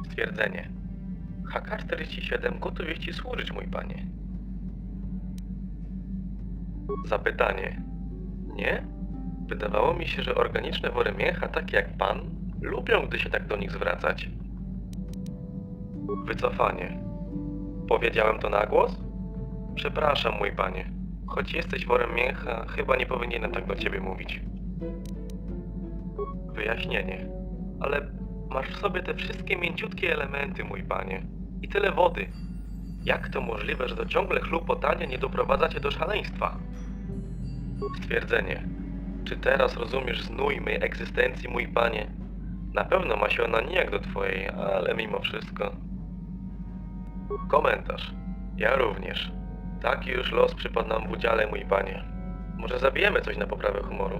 Stwierdzenie. HK-47 gotów jest ci służyć, mój panie. Zapytanie. Nie? Wydawało mi się, że organiczne wory mięcha, takie jak pan, lubią, gdy się tak do nich zwracać. Wycofanie. Powiedziałem to na głos? Przepraszam, mój panie. Choć jesteś worem mięcha, chyba nie powinienem tak do ciebie mówić. Wyjaśnienie. Ale masz w sobie te wszystkie mięciutkie elementy, mój panie. I tyle wody. Jak to możliwe, że to ciągle chlupotanie nie doprowadza cię do szaleństwa? Stwierdzenie. Czy teraz rozumiesz znój mej egzystencji, mój panie? Na pewno ma się ona nijak do twojej, ale mimo wszystko. Komentarz. Ja również. Taki już los przypadł nam w udziale, mój panie. Może zabijemy coś na poprawę humoru?